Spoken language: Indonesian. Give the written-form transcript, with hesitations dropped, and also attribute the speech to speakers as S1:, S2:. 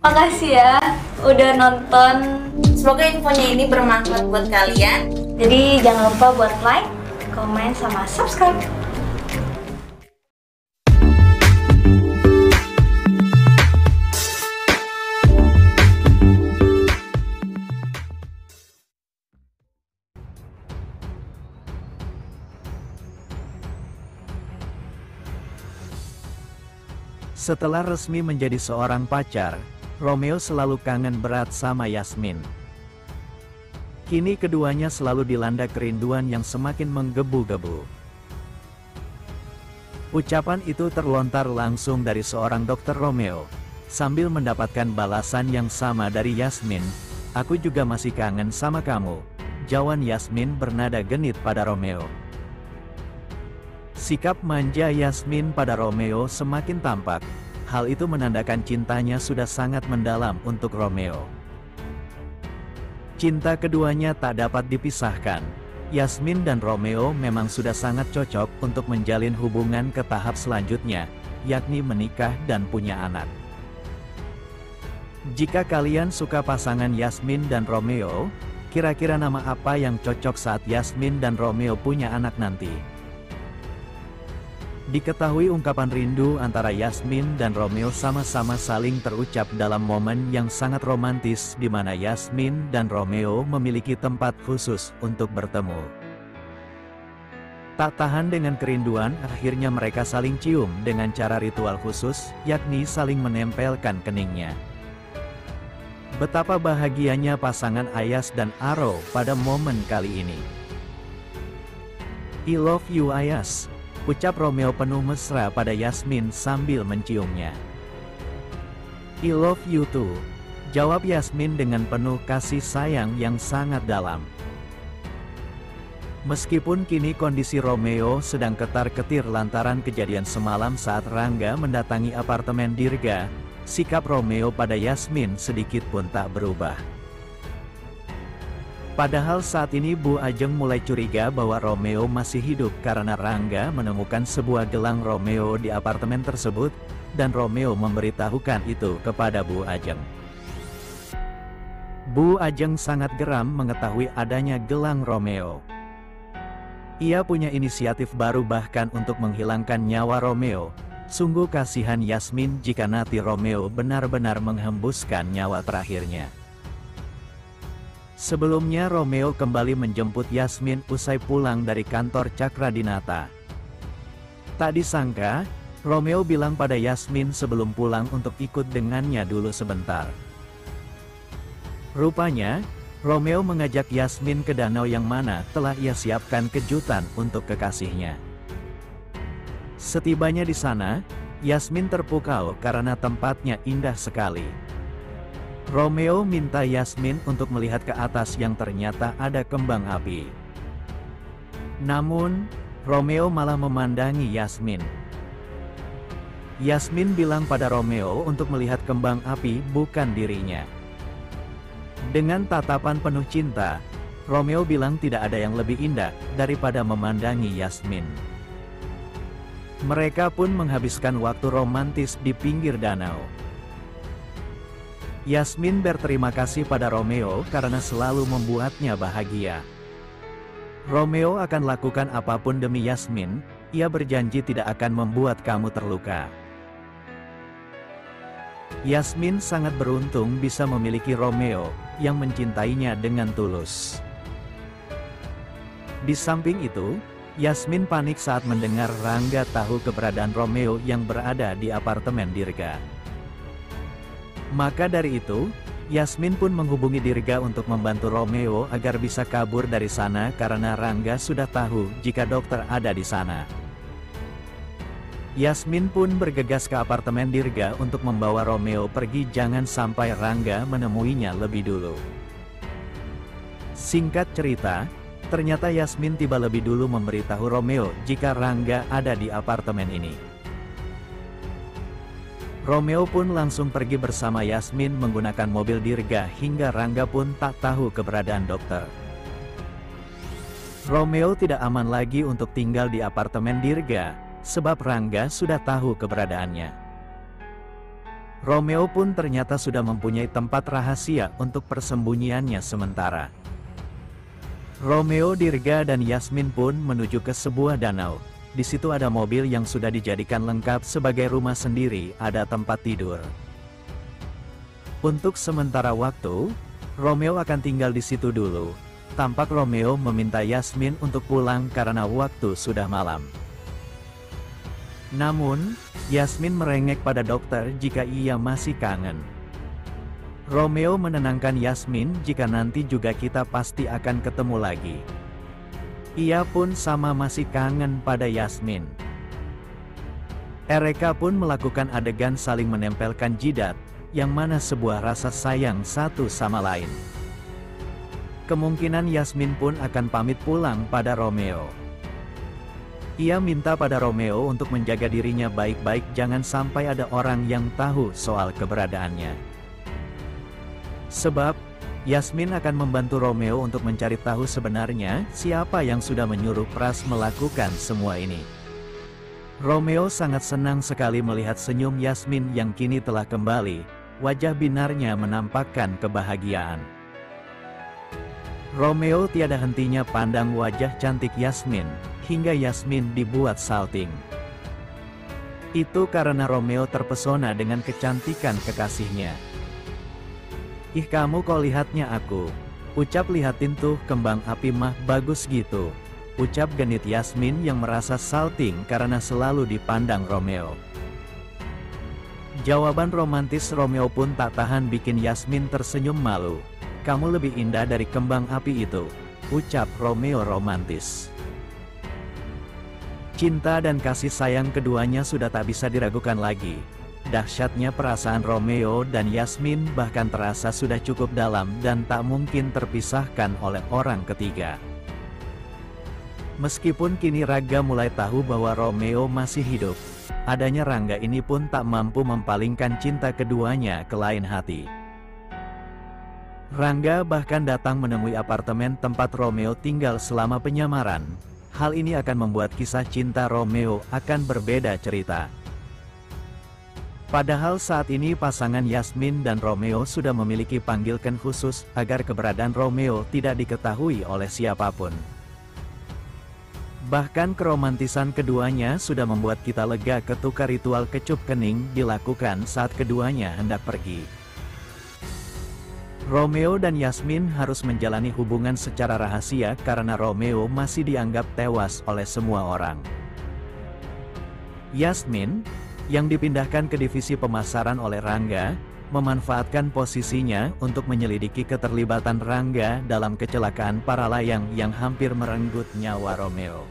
S1: makasih ya udah nonton.
S2: Semoga infonya ini bermanfaat buat kalian.
S1: Jadi jangan lupa buat like, komen, sama subscribe.
S3: Setelah resmi menjadi seorang pacar, Romeo selalu kangen berat sama Yasmin. Kini keduanya selalu dilanda kerinduan yang semakin menggebu-gebu. Ucapan itu terlontar langsung dari seorang dokter Romeo, sambil mendapatkan balasan yang sama dari Yasmin. "Aku juga masih kangen sama kamu," jawaban Yasmin bernada genit pada Romeo. Sikap manja Yasmin pada Romeo semakin tampak. Hal itu menandakan cintanya sudah sangat mendalam untuk Romeo. Cinta keduanya tak dapat dipisahkan. Yasmin dan Romeo memang sudah sangat cocok untuk menjalin hubungan ke tahap selanjutnya, yakni menikah dan punya anak. Jika kalian suka pasangan Yasmin dan Romeo, kira-kira nama apa yang cocok saat Yasmin dan Romeo punya anak nanti? Diketahui ungkapan rindu antara Yasmin dan Romeo sama-sama saling terucap dalam momen yang sangat romantis di mana Yasmin dan Romeo memiliki tempat khusus untuk bertemu. Tak tahan dengan kerinduan, akhirnya mereka saling cium dengan cara ritual khusus, yakni saling menempelkan keningnya. Betapa bahagianya pasangan Ayas dan Aro pada momen kali ini. "I love you Ayas," ucap Romeo penuh mesra pada Yasmin sambil menciumnya. "I love you too," jawab Yasmin dengan penuh kasih sayang yang sangat dalam. Meskipun kini kondisi Romeo sedang ketar-ketir lantaran kejadian semalam saat Rangga mendatangi apartemen Dirga, sikap Romeo pada Yasmin sedikit pun tak berubah. Padahal saat ini Bu Ajeng mulai curiga bahwa Romeo masih hidup karena Rangga menemukan sebuah gelang Romeo di apartemen tersebut, dan Romeo memberitahukan itu kepada Bu Ajeng. Bu Ajeng sangat geram mengetahui adanya gelang Romeo. Ia punya inisiatif baru bahkan untuk menghilangkan nyawa Romeo. Sungguh kasihan Yasmin jika nanti Romeo benar-benar menghembuskan nyawa terakhirnya. Sebelumnya Romeo kembali menjemput Yasmin usai pulang dari kantor Cakradinata. Tak disangka, Romeo bilang pada Yasmin sebelum pulang untuk ikut dengannya dulu sebentar. Rupanya, Romeo mengajak Yasmin ke danau yang mana telah ia siapkan kejutan untuk kekasihnya. Setibanya di sana, Yasmin terpukau karena tempatnya indah sekali. Romeo minta Yasmin untuk melihat ke atas yang ternyata ada kembang api. Namun, Romeo malah memandangi Yasmin. Yasmin bilang pada Romeo untuk melihat kembang api bukan dirinya. Dengan tatapan penuh cinta, Romeo bilang tidak ada yang lebih indah daripada memandangi Yasmin. Mereka pun menghabiskan waktu romantis di pinggir danau. Yasmin berterima kasih pada Romeo karena selalu membuatnya bahagia. Romeo akan lakukan apapun demi Yasmin, ia berjanji tidak akan membuat kamu terluka. Yasmin sangat beruntung bisa memiliki Romeo yang mencintainya dengan tulus. Di samping itu, Yasmin panik saat mendengar Rangga tahu keberadaan Romeo yang berada di apartemen Dirga. Maka dari itu, Yasmin pun menghubungi Dirga untuk membantu Romeo agar bisa kabur dari sana karena Rangga sudah tahu jika dokter ada di sana. Yasmin pun bergegas ke apartemen Dirga untuk membawa Romeo pergi, jangan sampai Rangga menemuinya lebih dulu. Singkat cerita, ternyata Yasmin tiba lebih dulu memberitahu Romeo jika Rangga ada di apartemen ini. Romeo pun langsung pergi bersama Yasmin menggunakan mobil Dirga hingga Rangga pun tak tahu keberadaan dokter. Romeo tidak aman lagi untuk tinggal di apartemen Dirga, sebab Rangga sudah tahu keberadaannya. Romeo pun ternyata sudah mempunyai tempat rahasia untuk persembunyiannya sementara. Romeo, Dirga dan Yasmin pun menuju ke sebuah danau. Di situ ada mobil yang sudah dijadikan lengkap sebagai rumah sendiri, ada tempat tidur. Untuk sementara waktu, Romeo akan tinggal di situ dulu. Tampak Romeo meminta Yasmin untuk pulang karena waktu sudah malam. Namun, Yasmin merengek pada dokter jika ia masih kangen. Romeo menenangkan Yasmin jika nanti juga kita pasti akan ketemu lagi. Ia pun sama masih kangen pada Yasmin. Ereka pun melakukan adegan saling menempelkan jidat, yang mana sebuah rasa sayang satu sama lain. Kemungkinan Yasmin pun akan pamit pulang pada Romeo. Ia minta pada Romeo untuk menjaga dirinya baik-baik, jangan sampai ada orang yang tahu soal keberadaannya. Sebab, Yasmin akan membantu Romeo untuk mencari tahu sebenarnya siapa yang sudah menyuruh Pras melakukan semua ini. Romeo sangat senang sekali melihat senyum Yasmin yang kini telah kembali, wajah binarnya menampakkan kebahagiaan. Romeo tiada hentinya pandang wajah cantik Yasmin, hingga Yasmin dibuat salting. Itu karena Romeo terpesona dengan kecantikan kekasihnya. "Ih, kamu kok lihatnya aku?" ucap. "Lihatin tuh, kembang api mah bagus gitu," ucap genit Yasmin yang merasa salting karena selalu dipandang Romeo. Jawaban romantis Romeo pun tak tahan bikin Yasmin tersenyum malu. "Kamu lebih indah dari kembang api itu," ucap Romeo romantis. Cinta dan kasih sayang keduanya sudah tak bisa diragukan lagi. Dahsyatnya perasaan Romeo dan Yasmin bahkan terasa sudah cukup dalam dan tak mungkin terpisahkan oleh orang ketiga. Meskipun kini Rangga mulai tahu bahwa Romeo masih hidup, adanya Rangga ini pun tak mampu mempalingkan cinta keduanya ke lain hati. Rangga bahkan datang menemui apartemen tempat Romeo tinggal selama penyamaran. Hal ini akan membuat kisah cinta Romeo akan berbeda cerita. Padahal saat ini pasangan Yasmin dan Romeo sudah memiliki panggilan khusus agar keberadaan Romeo tidak diketahui oleh siapapun. Bahkan keromantisan keduanya sudah membuat kita lega ketika ritual kecup kening dilakukan saat keduanya hendak pergi. Romeo dan Yasmin harus menjalani hubungan secara rahasia karena Romeo masih dianggap tewas oleh semua orang. Yasmin, yang dipindahkan ke divisi pemasaran oleh Rangga, memanfaatkan posisinya untuk menyelidiki keterlibatan Rangga dalam kecelakaan para layang yang hampir merenggut nyawa Romeo.